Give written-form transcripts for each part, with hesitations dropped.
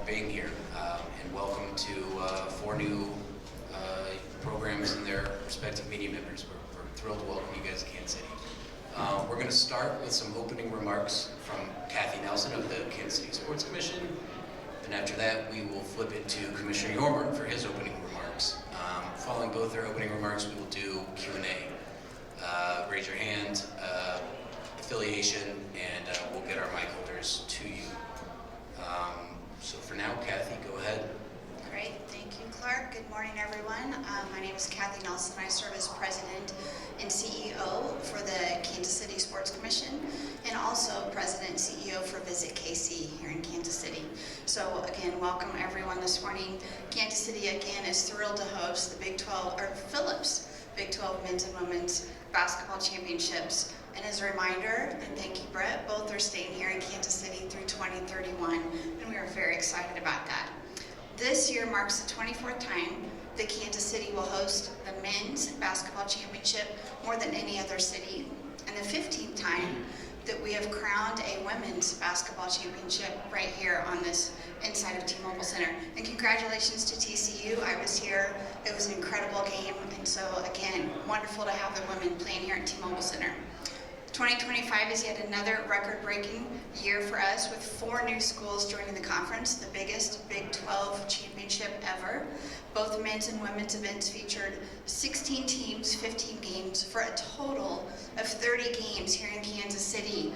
being here, and welcome to 4 new programs and their respective media members. We're thrilled to welcome you guys to Kansas City. We're going to start with some opening remarks from Kathy Nelson of the Kansas City Sports Commission, and after that we will flip it to Commissioner Yormark for his opening remarks. Following both their opening remarks, we will do Q&A. Raise your hand, affiliation, and we'll get our mic holders to you. So for now, Kathy, go ahead. Great, thank you, Clark. Good morning, everyone. My name is Kathy Nelson. I serve as President and CEO for the Kansas City Sports Commission, and also President and CEO for Visit KC here in Kansas City. So again, welcome everyone this morning. Kansas City again is thrilled to host the Phillips Big 12 Men's and Women's Basketball Championships. And as a reminder, and thank you, Brett, both are staying here in Kansas City through 2031, and we are very excited about that. This year marks the 24th time that Kansas City will host the Men's Basketball Championship more than any other city, and the 15th time that we have crowned a Women's Basketball Championship right here on this inside of T-Mobile Center. And congratulations to TCU. I was here. It was an incredible game, and so again, wonderful to have the women playing here at T-Mobile Center. 2025 is yet another record-breaking year for us, with 4 new schools joining the conference, the biggest Big 12 championship ever. Both men's and women's events featured 16 teams, 15 games, for a total of 30 games here in Kansas City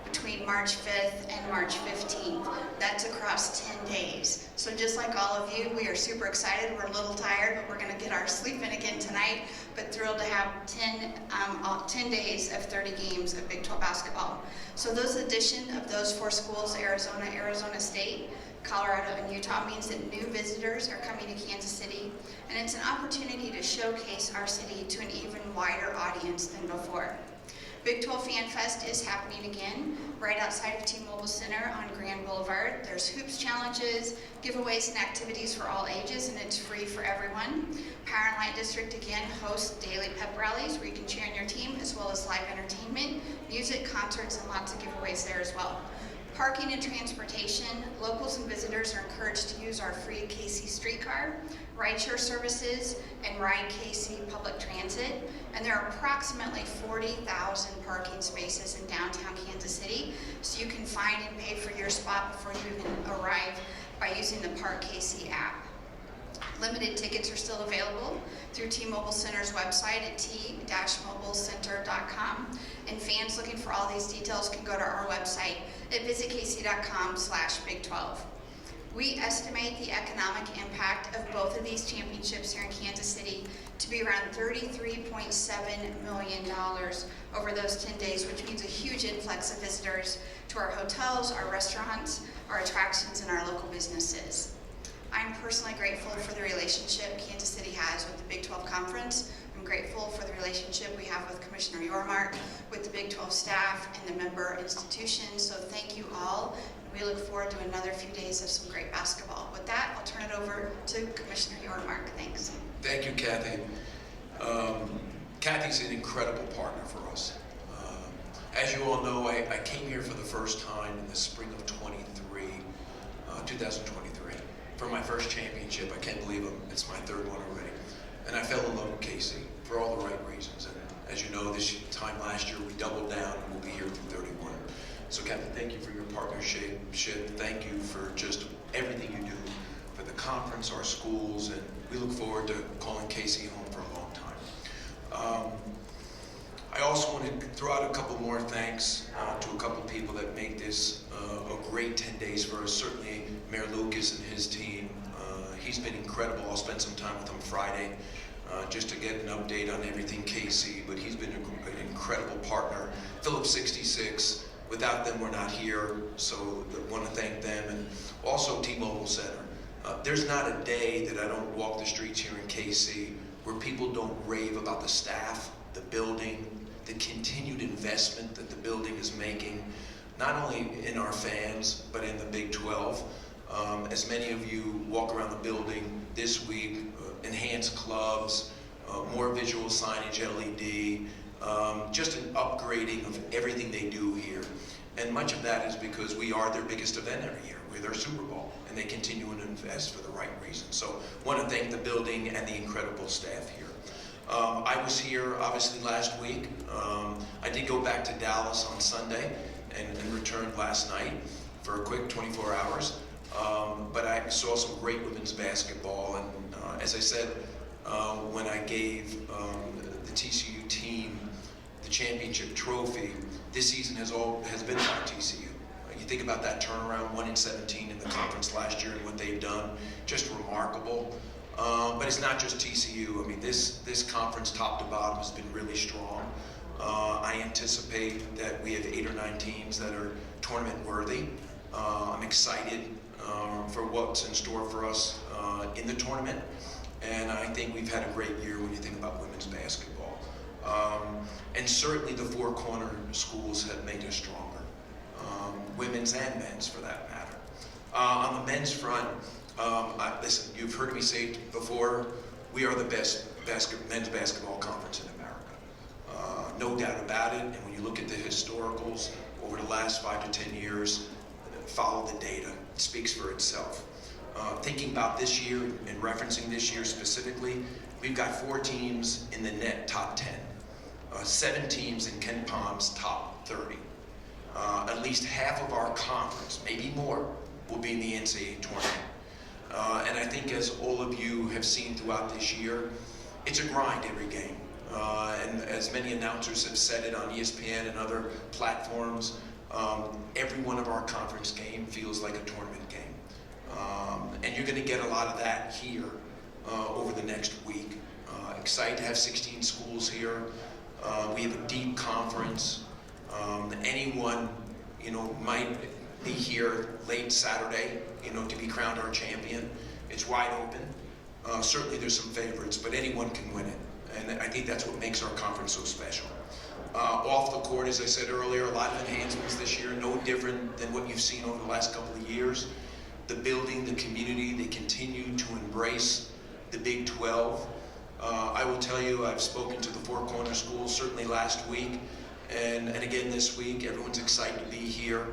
between March 5th and March 15th. That's across 10 days. So just like all of you, we are super excited. We're a little tired, but we're going to get our sleep in again tonight. But thrilled to have 10 days of 30 games of Big 12 basketball. So those addition of those 4 schools, Arizona, Arizona State, Colorado, and Utah, means that new visitors are coming to Kansas City, and it's an opportunity to showcase our city to an even wider audience than before. Big 12 Fan Fest is happening again right outside of T-Mobile Center on Grand Boulevard. There's hoops challenges, giveaways, and activities for all ages, and it's free for everyone. Power and Light District again hosts daily pep rallies where you can cheer on your team, as well as live entertainment, music, concerts, and lots of giveaways there as well. Parking and transportation, locals and visitors are encouraged to use our free KC streetcar, rideshare services, and Ride KC public transit. And there are approximately 40,000 parking spaces in downtown Kansas City, so you can find and pay for your spot before you even arrive by using the Park KC app. Limited tickets are still available through T-Mobile Center's website at t-mobilecenter.com. And fans looking for all these details can go to our website at visitkc.com/Big12. We estimate the economic impact of both of these championships here in Kansas City to be around $33.7 million over those 10 days, which means a huge influx of visitors to our hotels, our restaurants, our attractions, and our local businesses. I'm personally grateful for the relationship Kansas City has with the Big 12 Conference. I'm grateful for the relationship we have with Commissioner Yormark, with the Big 12 staff, and the member institutions. So thank you all. We look forward to another few days of some great basketball. With that, I'll turn it over to Commissioner Yormark. Thanks. Thank you, Kathy. Kathy's an incredible partner for us. As you all know, I came here for the first time in the spring of 2023, for my first championship. I can't believe it's my 3rd one already. And I fell in love with KC for all the right reasons. And as you know, this time last year, we doubled down and we'll be here through 31. So Kathy, thank you for your partnership. Thank you for just everything you do for the conference, our schools, and we look forward to calling KC home for a long time. I also want to throw out a couple more thanks to a couple people that make this a great 10 days for us. Certainly Mayor Lucas and his team. He's been incredible. I'll spend some time with him Friday just to get an update on everything KC, but he's been an incredible partner. Phillips 66. Without them, we're not here, so I want to thank them. And also T-Mobile Center. There's not a day that I don't walk the streets here in KC where people don't rave about the staff, the building, the continued investment that the building is making, not only in our fans, but in the Big 12. As many of you walk around the building this week, enhanced clubs, more visual signage, LED, just an upgrading of everything they do here. And much of that is because we are their biggest event every year. we're their Super Bowl, and they continue to invest for the right reasons. So want to thank the building and the incredible staff here. I was here obviously last week. I did go back to Dallas on Sunday and returned last night for a quick 24 hours. But I saw some great women's basketball, and as I said, when I gave the TCU team the championship trophy, this season has been about TCU. You think about that turnaround, 1-17 in the conference last year and what they've done, just remarkable. But it's not just TCU. I mean, this conference, top to bottom, has been really strong. I anticipate that we have 8 or 9 teams that are tournament worthy. I'm excited for what's in store for us in the tournament, and I think we've had a great year when you think about women's basketball. And certainly the four corner schools have made us stronger, women's and men's for that matter. On the men's front, listen, you've heard me say it before, we are the best men's basketball conference in America. No doubt about it, and when you look at the historicals over the last 5 to 10 years, follow the data, it speaks for itself. Thinking about this year and referencing this year specifically, we've got 4 teams in the net top 10, 7 teams in Ken Palm's top 30. At least half of our conference, maybe more, will be in the NCAA tournament. And I think as all of you have seen throughout this year, it's a grind every game. And as many announcers have said it on ESPN and other platforms, every one of our conference game feels like a tournament game. And you're going to get a lot of that here over the next week. Excited to have 16 schools here. We have a deep conference. Anyone, might be here late Saturday, to be crowned our champion. It's wide open. Certainly there's some favorites, but anyone can win it. And I think that's what makes our conference so special. Off the court, as I said earlier, a lot of enhancements this year, no different than what you've seen over the last couple of years. The building, the community, they continue to embrace the Big 12. I will tell you, I've spoken to the four corner schools certainly last week, and again this week. Everyone's excited to be here.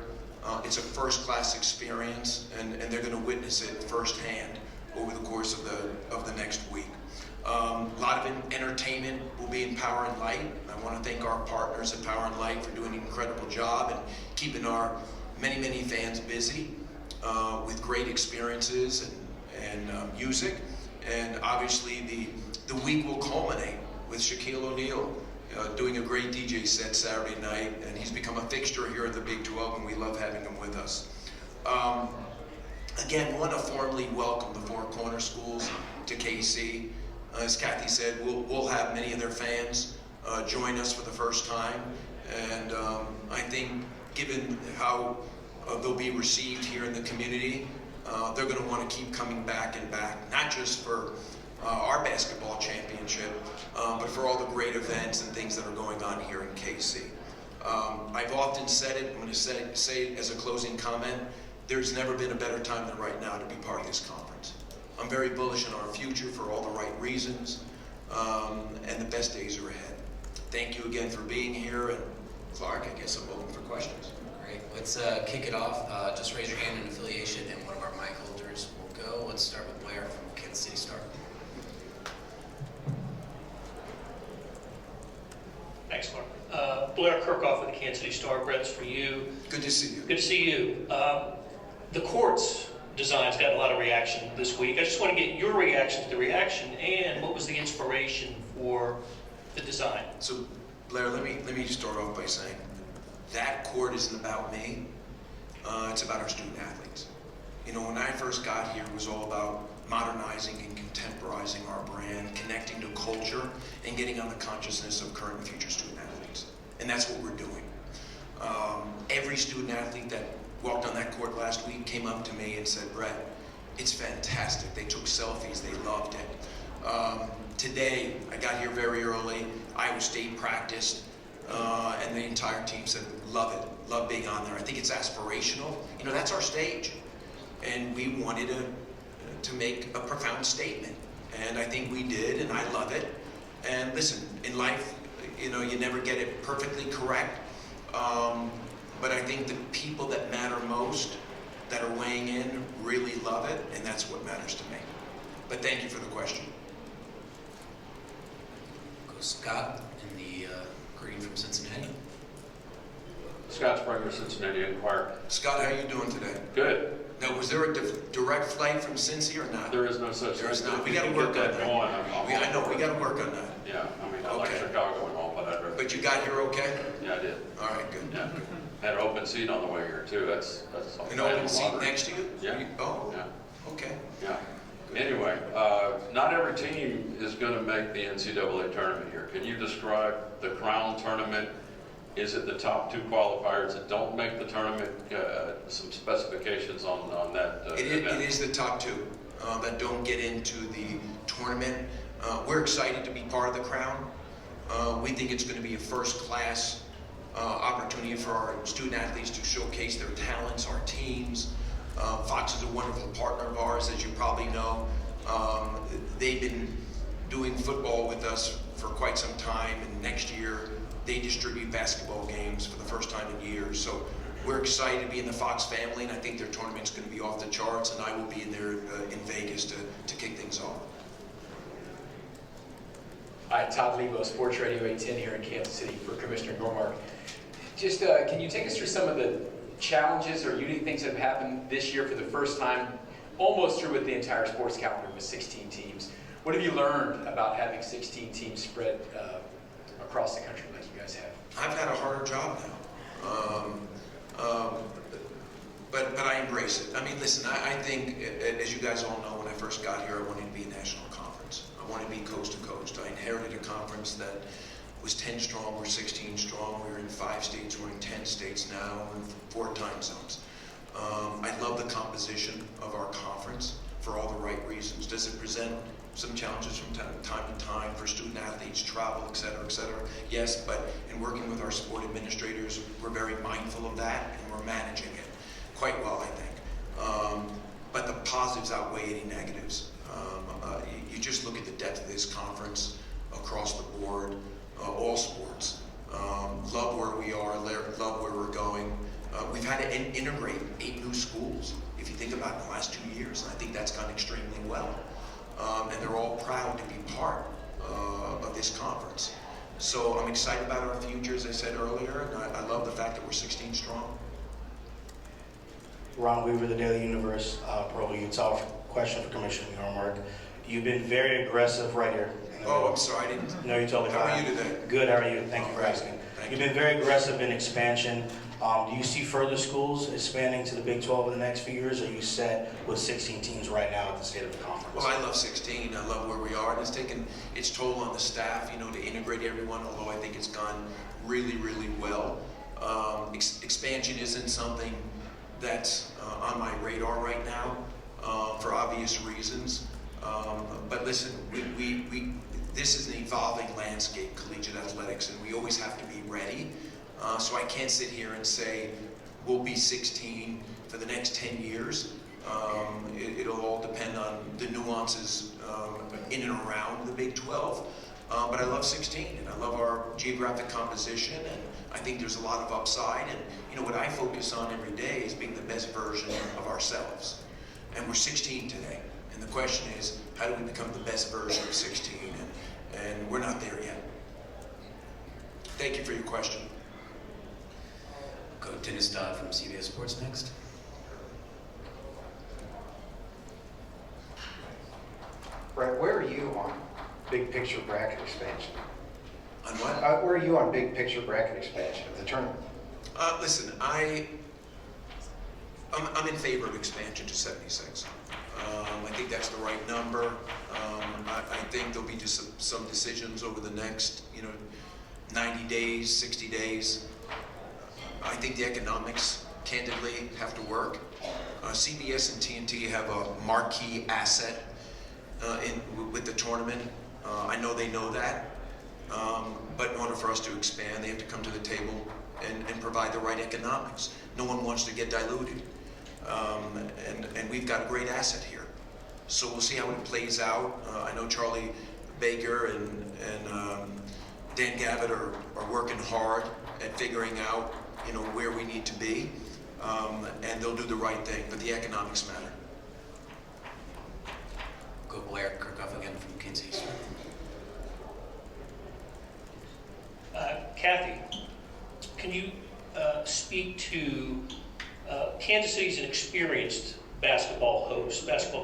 It's a first-class experience, and they're going to witness it firsthand over the course of the next week. A lot of entertainment will be in Power and Light. I want to thank our partners at Power and Light for doing an incredible job and keeping our many fans busy with great experiences and music. And obviously the week will culminate with Shaquille O'Neal doing a great DJ set Saturday night, and he's become a fixture here at the Big 12, and we love having him with us. Again, want to formally welcome the four corner schools to KC. As Kathy said, we'll have many of their fans join us for the first time, and I think given how they'll be received here in the community, they're going to want to keep coming back and back, not just for our basketball championship, but for all the great events and things that are going on here in KC. I've often said it, I'm going to say it as a closing comment, there's never been a better time than right now to be part of this conference. I'm very bullish on our future for all the right reasons, and the best days are ahead. Thank you again for being here, and Clark, I guess I'm open for questions. Great. Let's kick it off. Just raise your hand in affiliation, and one of our mic holders will go. Let's start with Blair from Kansas City Star. Thanks, Mark. Blair Kirkhoff with the Kansas City Star. Brett's for you. Good to see you. Good to see you. The court's design's got a lot of reaction this week. I just want to get your reaction to the reaction, and what was the inspiration for the design? So, Blair, let me just start off by saying that court isn't about me. It's about our student athletes. When I first got here, it was all about modernizing and contemporizing our brand, connecting to culture, and getting on the consciousness of current and future student athletes. And that's what we're doing. Every student athlete that walked on that court last week came up to me and said, Brett, it's fantastic. They took selfies, they loved it. Today, I got here very early, Iowa State practiced, and the entire team said, love it, love being on there. I think it's aspirational. That's our stage. And we wanted to make a profound statement. And I think we did, and I love it. And listen, in life, you never get it perfectly correct. But I think the people that matter most that are weighing in really love it, and that's what matters to me. But thank you for the question. Go Scott in the green from Cincinnati. Scott Springer, Cincinnati Enquirer. Scott, how are you doing today? Good. Now, was there a direct flight from Cincy or not? There is no such thing. There is not. If We you got to can work get on that that. going, I know, we got to work on that. Yeah, I mean, I like Okay. Chicago and all, but I'd rather. But you got here okay? Yeah, I did. All right, good. Yeah. Had an open seat on the way here too. That's something. An open seat next to you? Yeah. Oh, Yeah. okay. Yeah. Anyway, not every team is going to make the NCAA tournament here. Can you describe the Crown tournament? Is it the top 2 qualifiers that don't make the tournament? Some specifications on that event. It is the top 2 that don't get into the tournament. We're excited to be part of the Crown. We think it's going to be a first-class opportunity for our student athletes to showcase their talents, our teams. Fox is a wonderful partner of ours, as you probably know. They've been doing football with us for quite some time, and next year they distribute basketball games for the first time in years. So we're excited to be in the Fox family, and I think their tournament's going to be off the charts, and I will be in there in Vegas to kick things off. Hi, Todd Lebo, Sports Radio 810 here in Kansas City for Commissioner Yormark. Just, can you take us through some of the challenges or unique things that have happened this year for the first time, almost through with the entire sports calendar with 16 teams? What have you learned about having 16 teams spread across the country like you guys have? I've had a harder job now. But I embrace it. I mean, listen, I think, as you guys all know, when I first got here, I wanted to be a national conference. I wanted to be coast to coast. I inherited a conference that was 10 strong, we're 16 strong. We're in 5 states, we're in 10 states now, we're in 4 time zones. I love the composition of our conference for all the right reasons. Does it present some challenges from time to time for student athletes, travel, et cetera, et cetera? Yes, but in working with our sport administrators, we're very mindful of that, and we're managing it quite well, I think. But the positives outweigh any negatives. You just look at the depth of this conference across the board, all sports. Love where we are, love where we're going. We've had to integrate 8 new schools, if you think about it, in the last 2 years, and I think that's gone extremely well. And they're all proud to be part of this conference. So I'm excited about our future, as I said earlier, and I love the fact that we're 16 strong. Ron Weaver, the Daily Universe, Provo, Utah. Question for Commissioner Yormark. You've been very aggressive right here. Oh, I'm sorry, I didn't. No, you're totally fine. How are you today? Good, how are you? Thank you for asking. Thank You've you. been very aggressive in expansion. Do you see further schools expanding to the Big 12 in the next few years, or are you set with 16 teams right now at the state of the conference? Well, I love 16. I love where we are, and it's taken its toll on the staff, to integrate everyone, although I think it's gone really, really well. Expansion isn't something that's on my radar right now for obvious reasons. But listen, this is an evolving landscape, collegiate athletics, and we always have to be ready. So I can't sit here and say we'll be 16 for the next 10 years. It'll all depend on the nuances in and around the Big 12. But I love 16, and I love our geographic composition, and I think there's a lot of upside. And what I focus on every day is being the best version of ourselves. And we're 16 today. And the question is, how do we become the best version of 16? And we're not there yet. Thank you for your question. Go Dennis Dodd from CBS Sports next. Brett, where are you on big picture bracket expansion? On what? Where are you on big picture bracket expansion of the tournament? Listen, I'm in favor of expansion to 76. I think that's the right number. I think there'll be just some decisions over the next, 90 days, 60 days. I think the economics, candidly, have to work. CBS and TNT have a marquee asset with the tournament. I know they know that. But in order for us to expand, they have to come to the table and provide the right economics. No one wants to get diluted. And we've got a great asset here. So we'll see how it plays out. I know Charlie Baker and Dan Gavitt are working hard at figuring out, where we need to be. and they'll do the right thing, but the economics matter. Go Blair Kirkhoff again from Kansas City. Kathy, can you speak to Kansas City's an experienced basketball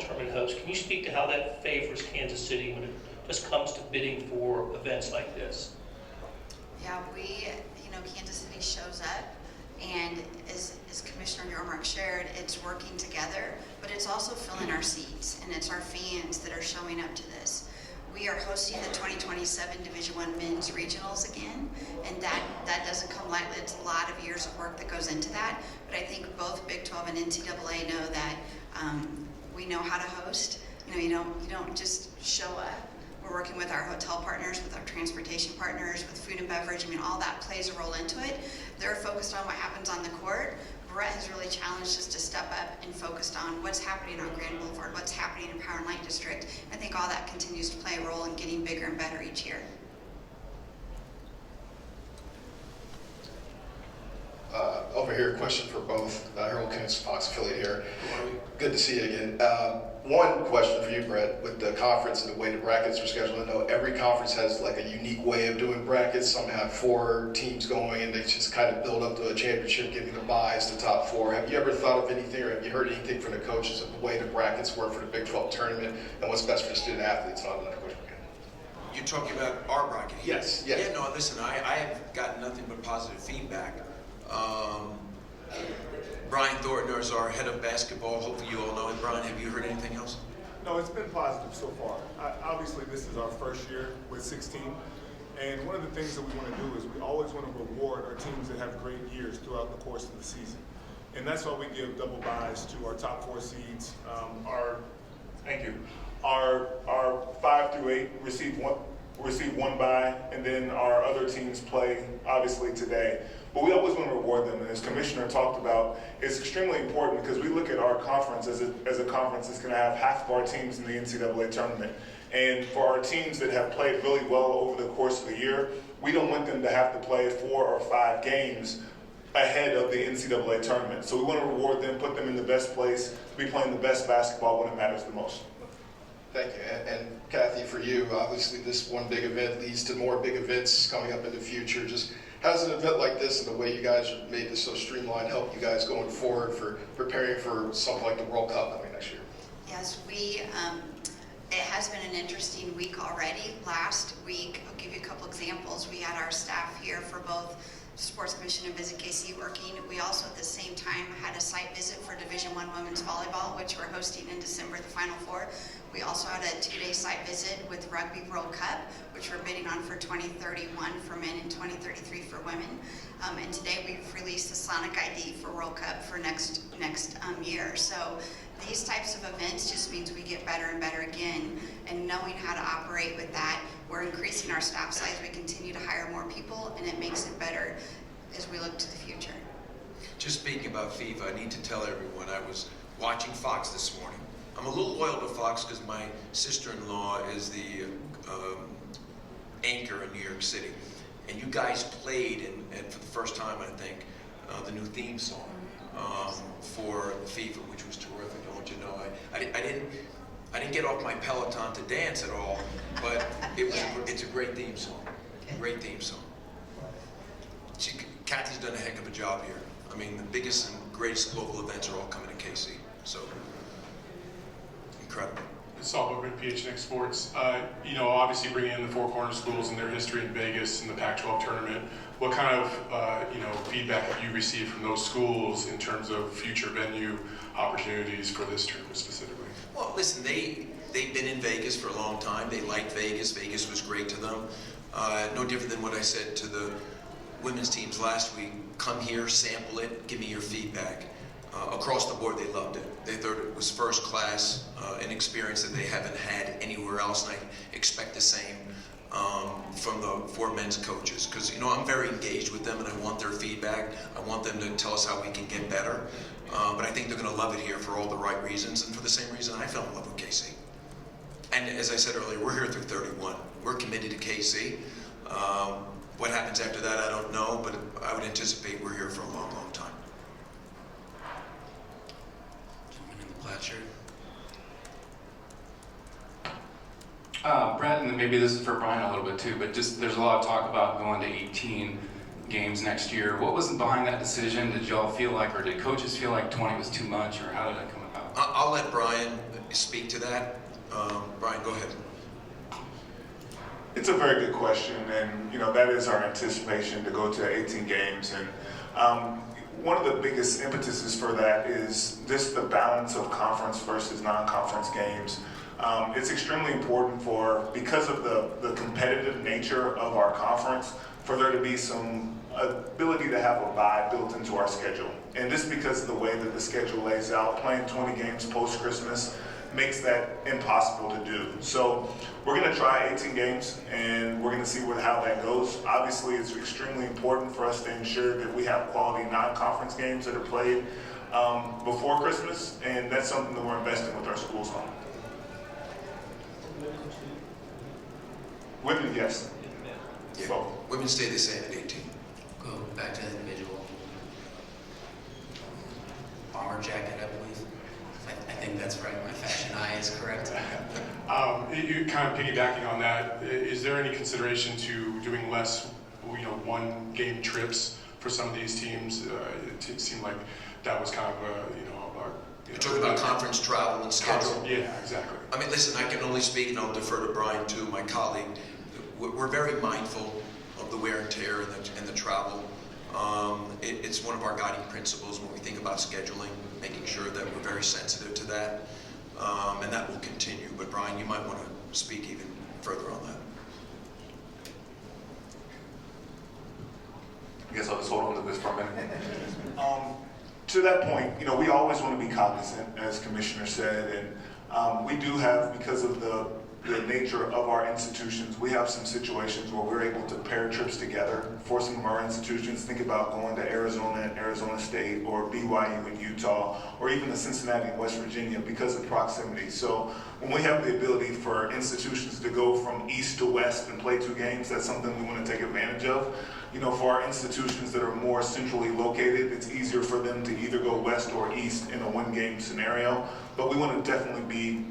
tournament host. Can you speak to how that favors Kansas City when it just comes to bidding for events like this? Yeah, Kansas City shows up, and as Commissioner Yormark shared, it's working together, but it's also filling our seats, and it's our fans that are showing up to this. We are hosting the 2027 Division I Men's Regionals again, and that doesn't come lightly. It's a lot of years of work that goes into that, but I think both Big 12 and NCAA know that we know how to host. You don't just show up. We're working with our hotel partners, with our transportation partners, with food and beverage. All that plays a role into it. They're focused on what happens on the court. Brett has really challenged us to step up and focused on what's happening on Grand Boulevard, what's happening in Power and Light District. I think all that continues to play a role in getting bigger and better each year. Over here, question for both. Harold Kent's Fox affiliate here. Good to see you again. One question for you, Brett, with the conference and the way the brackets are scheduled. I know every conference has like a unique way of doing brackets. Some have 4 teams going and they just kind of build up to a championship, giving the buys to top 4. Have you ever thought of anything, or have you heard anything from the coaches of the way the brackets work for the Big 12 tournament and what's best for the student athletes? I'll have another question. You're talking about our bracket here? Yes. Yeah, no, listen, I have gotten nothing but positive feedback. Brian Thornton is our head of basketball. Hopefully you all know him. Brian, have you heard anything else? No, it's been positive so far. Obviously, this is our first year with 16. And one of the things that we want to do is we always want to reward our teams that have great years throughout the course of the season. And that's why we give double buys to our top 4 seeds. Our 5 through 8 receive one bye, and then our other teams play, obviously, today. But we always want to reward them, and as Commissioner talked about, it's extremely important because we look at our conference as a conference that's going to have half of our teams in the NCAA tournament. And for our teams that have played really well over the course of the year, we don't want them to have to play 4 or 5 games ahead of the NCAA tournament. So we want to reward them, put them in the best place to be playing the best basketball when it matters the most. Thank you. And Kathy, for you, obviously this one big event leads to more big events coming up in the future. Just how does an event like this and the way you guys made this so streamlined help you guys going forward for preparing for something like the World Cup coming next year? Yes, it has been an interesting week already. Last week, I'll give you a couple examples. We had our staff here for both Sports Commission and Visit KC working. We also at the same time had a site visit for Division I Women's Volleyball, which we're hosting in December, the Final Four. We also had a 2-day site visit with Rugby World Cup, which we're bidding on for 2031 for men and 2033 for women. And today we've released the Sonic ID for World Cup for next year. So these types of events just means we get better and better again, and knowing how to operate with that, we're increasing our staff size, we continue to hire more people, and it makes it better as we look to the future. Just speaking about FIFA, I need to tell everyone I was watching Fox this morning. I'm a little loyal to Fox because my sister-in-law is the anchor in New York City. And you guys played, and for the first time, I think, the new theme song for FIFA, which was terrific. I want you to know, I didn't get off my Peloton to dance at all, but it's a great theme song. Great theme song. Kathy's done a heck of a job here. I mean, the biggest and greatest global events are all coming to KC, so incredible. Saul Bowman, PHNX Sports. Obviously bringing in the Four Corner schools and their history in Vegas and the Pac-12 tournament. What kind of, feedback have you received from those schools in terms of future venue opportunities for this tournament specifically? Well, listen, they've been in Vegas for a long time. They liked Vegas. Vegas was great to them. No different than what I said to the women's teams last week. Come here, sample it, give me your feedback. Across the board, they loved it. They thought it was first class, an experience that they haven't had anywhere else, and I expect the same from the 4 men's coaches. Because, I'm very engaged with them, and I want their feedback. I want them to tell us how we can get better. But I think they're going to love it here for all the right reasons, and for the same reason I fell in love with KC. And as I said earlier, we're here through 31. We're committed to KC. What happens after that, I don't know, but I would anticipate we're here for a long, long time. plaid shirt. Brett, and maybe this is for Brian a little bit too, but just there's a lot of talk about going to 18 games next year. What was behind that decision? Did y'all feel like, or did coaches feel like 20 was too much, or how did that come about? I'll let Brian speak to that. Brian, go ahead. It's a very good question, and that is our anticipation to go to 18 games. And one of the biggest impetuses for that is just the balance of conference versus non-conference games. It's extremely important because of the competitive nature of our conference, for there to be some ability to have a bye built into our schedule. And just because of the way that the schedule lays out, playing 20 games post-Christmas makes that impossible to do. So we're going to try 18 games, and we're going to see how that goes. Obviously, it's extremely important for us to ensure that we have quality non-conference games that are played before Christmas, and that's something that we're investing with our schools on. Women, yes. Yeah. Both. Women stay the same at 18. Go back to the individual. Bomber jacket, I believe. I think that's right. My fashion eye is correct. You kind of piggybacking on that, is there any consideration to doing less, one-game trips for some of these teams? It seemed like that was kind of You're talking about conference travel and schedule? Yeah, exactly. I mean, listen, I can only speak, and I'll defer to Brian too, my colleague. We're very mindful of the wear and tear and the travel. It's one of our guiding principles when we think about scheduling, making sure that we're very sensitive to that, and that will continue. But Brian, you might want to speak even further on that. I guess I'll just hold on to this for a minute. To that point, we always want to be cognizant, as Commissioner said, and we do have, because of the nature of our institutions, we have some situations where we're able to pair trips together for some of our institutions. Think about going to Arizona and Arizona State, or BYU in Utah, or even the Cincinnati and West Virginia, because of proximity. So when we have the ability for institutions to go from east to west and play 2 games, that's something we want to take advantage of. For our institutions that are more centrally located, it's easier for them to either go west or east in a 1-game scenario. But we want to definitely be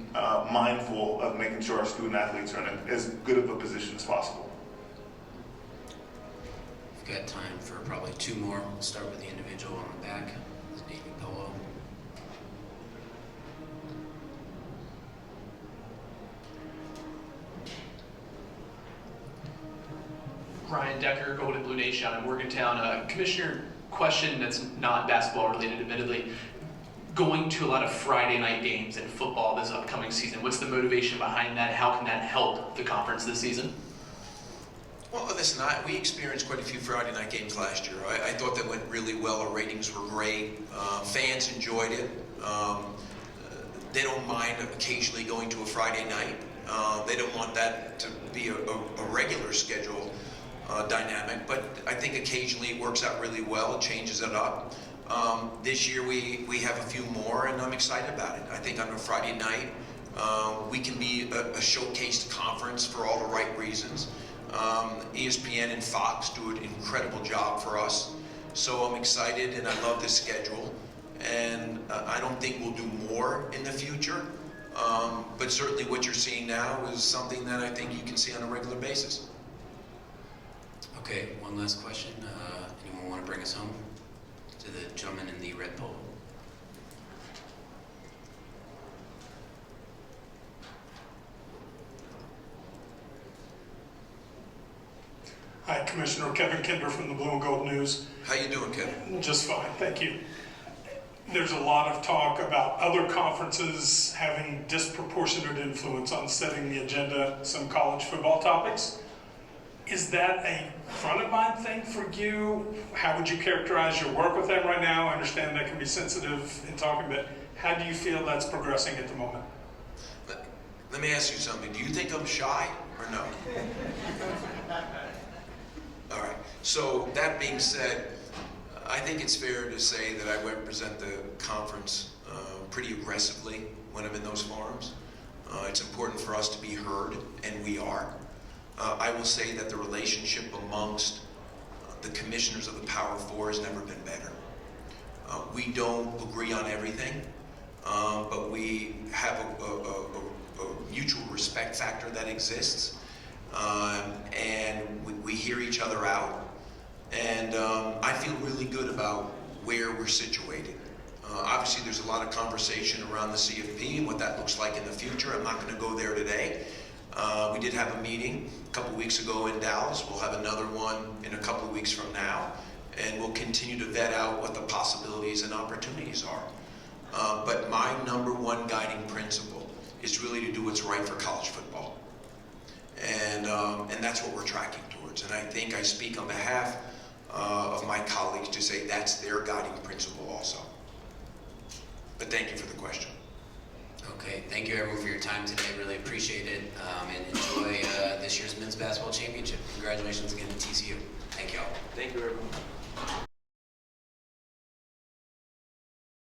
mindful of making sure our student athletes are in as good of a position as possible. We've got time for probably 2 more. We'll start with the individual on the back. It's Navy polo. Ryan Decker, Golden Blue Nation out of Morgantown. Commissioner, question that's not basketball related, admittedly. Going to a lot of Friday night games in football this upcoming season, what's the motivation behind that? How can that help the conference this season? Well, listen, we experienced quite a few Friday night games last year. I thought that went really well. Our ratings were great. Fans enjoyed it. They don't mind occasionally going to a Friday night. They don't want that to be a regular schedule dynamic, but I think occasionally it works out really well. It changes it up. This year we have a few more, and I'm excited about it. I think on a Friday night we can be a showcased conference for all the right reasons. ESPN and Fox do an incredible job for us, so I'm excited, and I love this schedule. And I don't think we'll do more in the future, but certainly what you're seeing now is something that I think you can see on a regular basis. Okay, one last question. Anyone want to bring us home? To the gentleman in the red polo. Hi, Commissioner Kevin Kinder from the Blue and Gold News. How you doing, Kevin? Just fine, thank you. There's a lot of talk about other conferences having disproportionate influence on setting the agenda, some college football topics. Is that a front of mind thing for you? How would you characterize your work with them right now? I understand that can be sensitive in talking, but how do you feel that's progressing at the moment? Let me ask you something. Do you think I'm shy or no? All right. So that being said, I think it's fair to say that I represent the conference pretty aggressively when I'm in those forums. It's important for us to be heard, and we are. I will say that the relationship amongst the commissioners of the Power Four has never been better. We don't agree on everything, but we have a mutual respect factor that exists, and we hear each other out, and I feel really good about where we're situated. Obviously, there's a lot of conversation around the CFP and what that looks like in the future. I'm not going to go there today. We did have a meeting a couple weeks ago in Dallas. We'll have another one in a couple of weeks from now, and we'll continue to vet out what the possibilities and opportunities are. But my number one guiding principle is really to do what's right for college football, and that's what we're tracking towards. And I think I speak on behalf of my colleagues to say that's their guiding principle also. But thank you for the question. Okay, thank you everyone for your time today. Really appreciate it, and enjoy this year's men's basketball championship. Congratulations again to TCU. Thank you all. Thank you, everyone.